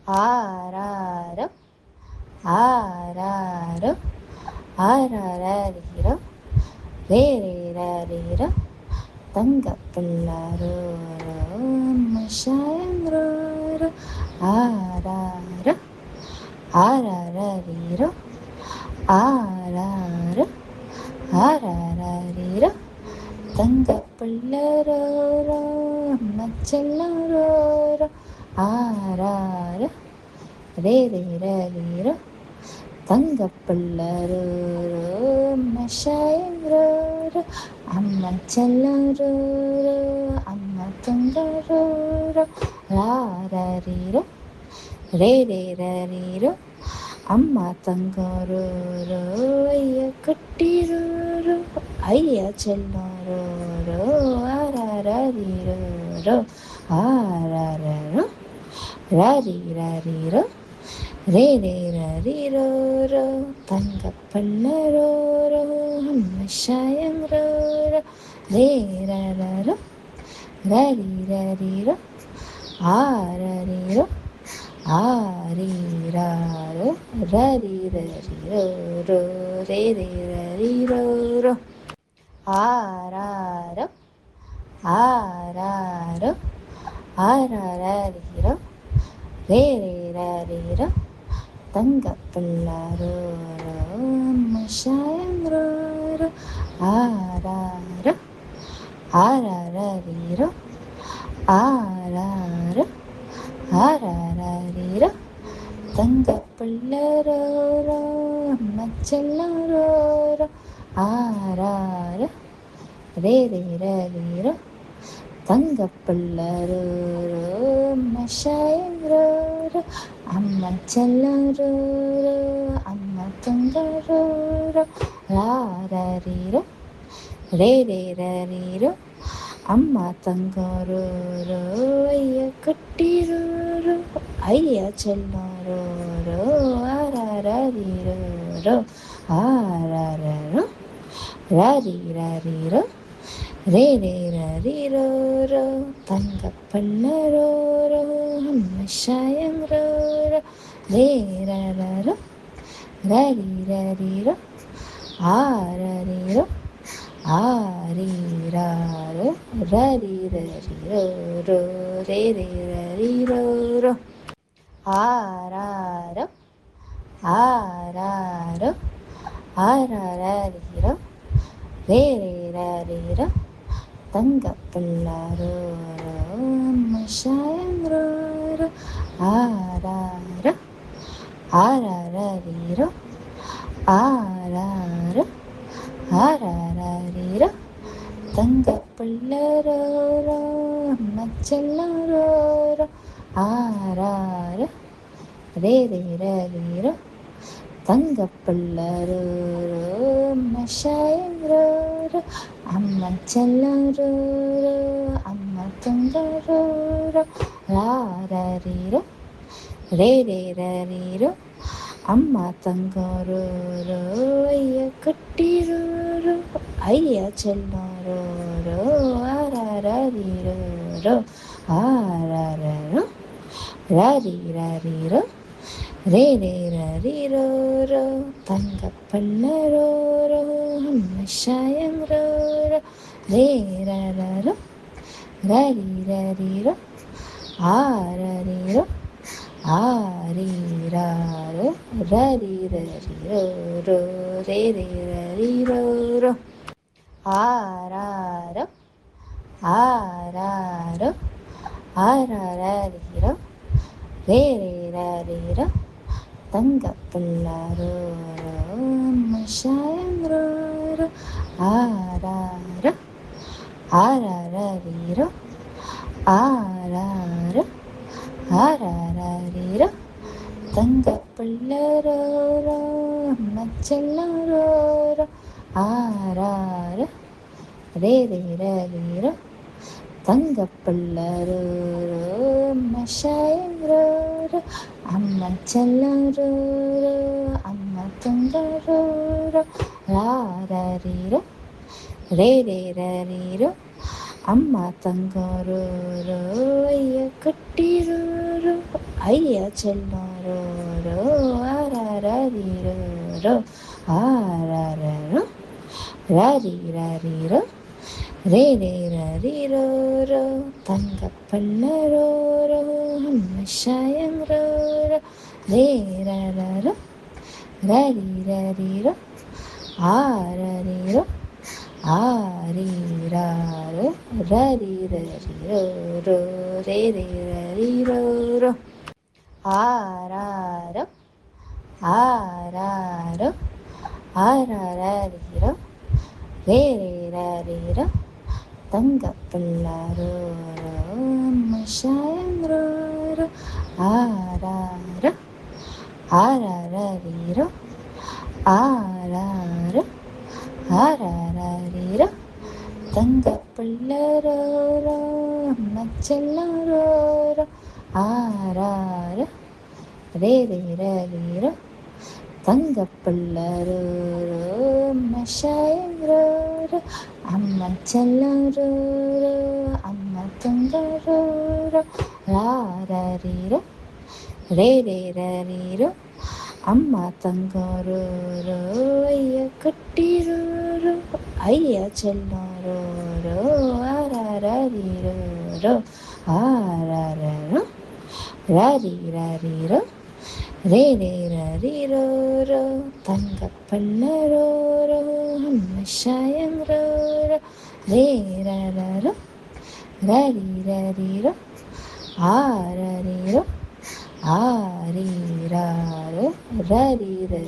ஆராரோ ஆராரோ ஆராரீரோ ரேரேரீரோ தங்கப்பிள்ளாரோ மஷாயங்ரோ ஆராரோ ஆராரீரோ ஆராரோ ஆராரீரோ தங்கப்பிள்ளாரோ மச்சல்லாரோ ஆராரோ ரேரேரீரோ தங்கப்பிள்ளாரோ மஷாயங்ரோ அம்மா செல்லரோ அம்மா தங்கரோ ராரீரோ ரேரேரீரோ அம்மா தங்கரோ ஐயா கட்டிரோ ஐயா செல்லரோ ஆரீரோ ஆரோ ரீரோ ரேரேரீரோ தங்கப்பள்ளரோ மஷாயங்ரோ ரேரோ ரீரோ ஆரீரோ ஆரீரோ ரீரோ ரேரேரீரோ ஆராரோ ஆராரோ ஆராரீரோ ரேரேரீரோ தங்கப்பிள்ளாரோ மஷாயங்ரோ ஆராரோ ஆராரீரோ ஆராரோ ஆராரீரோ தங்கப்பிள்ளாரோ மச்சல்லாரோ ஆராரோ ரேரேரீரோ தங்கப்பிள்ளாரோ மஷாயங்ரோ அம்மா செல்லரோ அம்மா தங்கரோ ராரீரோ ரேரேரீரோ அம்மா தங்கரோ ஐயா கட்டிரோ ஐயா செல்லரோ ஆரீரோ ஆரோ ரீரோ ரேரேரீரோ தங்கப்பள்ளரோ மஷாயங்ரோ ரேரோ ரீரோ ஆரீரோ ஆரீரோ ரீரோ ரேரேரீரோ ஆராரோ ஆராரோ ஆராரீரோ ரேரேரீரோ தங்கப்பிள்ளாரோ மஷாயங்ரோ ஆராரோ ஆராரீரோ ஆராரோ ஆராரீரோ தங்கப்பிள்ளாரோ மச்சல்லாரோ ஆராரோ ரேரேரீரோ தங்கப்பிள்ளாரோ மஷாயங்ரோ அம்மா செல்லரோ அம்மா தங்கரோ ராரீரோ ரேரேரீரோ அம்மா தங்கரோ ஐயா கட்டிரோ ஐயா செல்லரோ ஆரீரோ ஆரோ ரீரோ ரேரேரீரோ தங்கப்பள்ளரோ மஷாயங்ரோ ரேரோ ரீரோ ஆரீரோ ஆரீரோ ரீரோ ரேரேரீரோ ஆராரோ ஆராரோ ஆராரீரோ ரேரேரீரோ தங்கப்பிள்ளாரோ மஷாயங்ரோ ஆராரோ ஆராரீரோ ஆராரோ ஆராரீரோ தங்கப்பிள்ளாரோ மச்சல்லாரோ ஆராரோ ரேரேரீரோ தங்கப்பிள்ளாரோ மஷாயங்ரோ அம்மா செல்லரோ அம்மா தங்கரோ ராரீரோ ரேரேரீரோ அம்மா தங்கரோ ஐயா கட்டி குட்டிரோரோ ஐயா செல்லோரோரோ ஆராரோ ஆராரோ ரரீரோ ரே ரே ரரீரோரோ தங்கப்பல்லரோரோ அம்மஷாயங்ரோரோ ரே ரரோ ரரீரோ ஆரரீரோ ஆரீராரோ ரரீரோ ரே ரே ரரீரோரோ ஆராரோ ஆராரோ ஆராரீரோ ரே ரே ரரீரோ தங்கப்பல்லரோரோ அம்மஷாயங்ரோரோ ஆராரோ ஆராரீரோ ஆராரோ ஆராரீரோ தங்கப்பல்லரோரோ அம்மச்செல்லரோரோ ஆராரோ ரே ரே ரரீரோ தங்கப்பல்லரோரோ அம்மஷாயங்ரோரோ அம்மச்செல்லரோரோ அம்ம துங்கரோரோ ராரீரோ ரே ரே ரரீரோ அம்மா தங்கரோரோ ஐயா குட்டிரோரோ ஐயா செல்லரோரோ ஆராரீரோரோ ஆராரோ ரரீரோ ரே ரே ரரீரோரோ தங்கப்பல்லரோரோ அம்மஷாயங்ரோரோ ரே ரரோ ரரீரோ ஆரரீரோ ஆரீராரோ ரரீரோ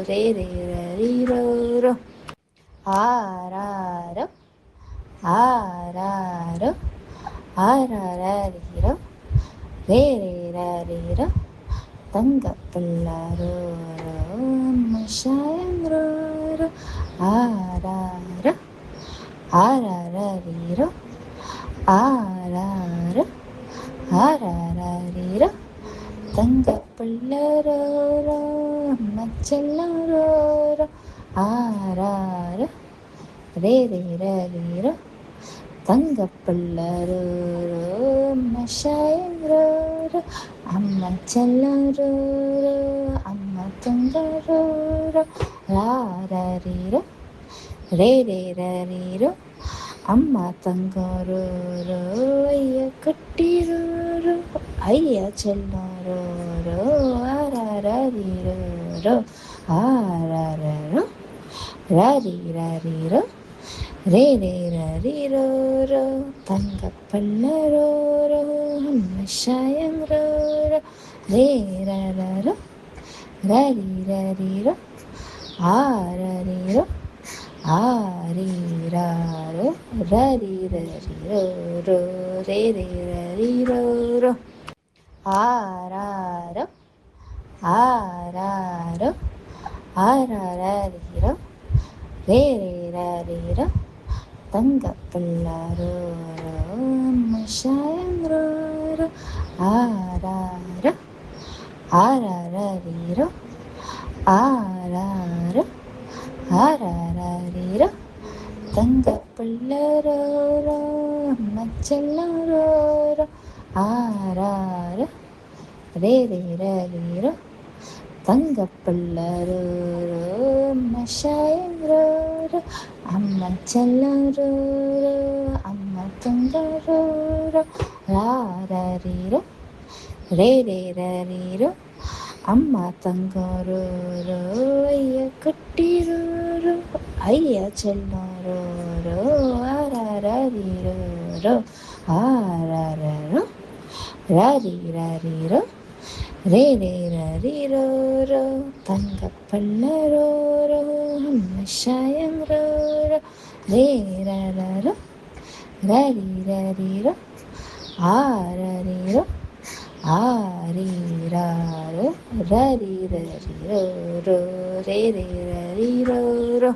ரே ரே ரரீரோரோ ஆராரோ ஆராரோ ஆராரீரோ ரே ரே ரரீரோ தங்கப்பல்லரோரோ அம்மஷாயங்ரோரோ ஆராரோ ஆராரீரோ ஆராரோ ஆராரீரோ தங்கப்பல்லரோரோ அம்மச்செல்லரோரோ ஆராரோ ரே ரே ரரீரோ தங்கப்பல்லரோரோ அம்மஷாயங்ரோரோ அம்மச்செல்லரோரோ அம்ம துங்கரோரோ ராரீரோ ரே ரே ரரீரோ அம்மா தங்கரோரோ ஐயா குட்டிரோரோ ஐயா செல்லரோரோ ஆராரீரோரோ ஆராரோ ரரீரோ ரே ரே ரரீரோரோ தங்கப்பல்லரோரோ அம்மஷாயங்ரோரோ ரே ரரோ ரரீரோ ஆரரீரோ ஆரீராரோ ரரீரோ ரே ரே ரரீரோரோ ஆராரோ ஆராரோ ஆராரீரோ ரே ரே ரரீரோ தங்கப்பல்லரோரோ அம்மஷாயங்ரோரோ ஆராரோ ஆராரீரோ ஆராரோ ஆராரீரோ தங்கப்பல்லரோரோ அம்மச்செல்லரோரோ ஆராரோ ரே ரே ரரீரோ தங்கப்பல்லரோரோ அம்மஷாயங்ரோரோ அம்மச்செல்லரோரோ அம்ம துங்கரோரோ ராரீரோ ரே ரே ரரீரோ அம்மா தங்கரோரோ ஐயா குட்டிரோரோ ஐயா செல்லரோரோ ஆராரீரோரோ ஆராரோ ரரீரோ ரே ரே ரரீரோரோ தங்கப்பல்லரோரோ அம்மஷாயங்ரோரோ ரே ரரோ ரரீரோ ஆரரீரோ ஆரீராரோ ரரீரோ ரே ரே ரரீரோரோ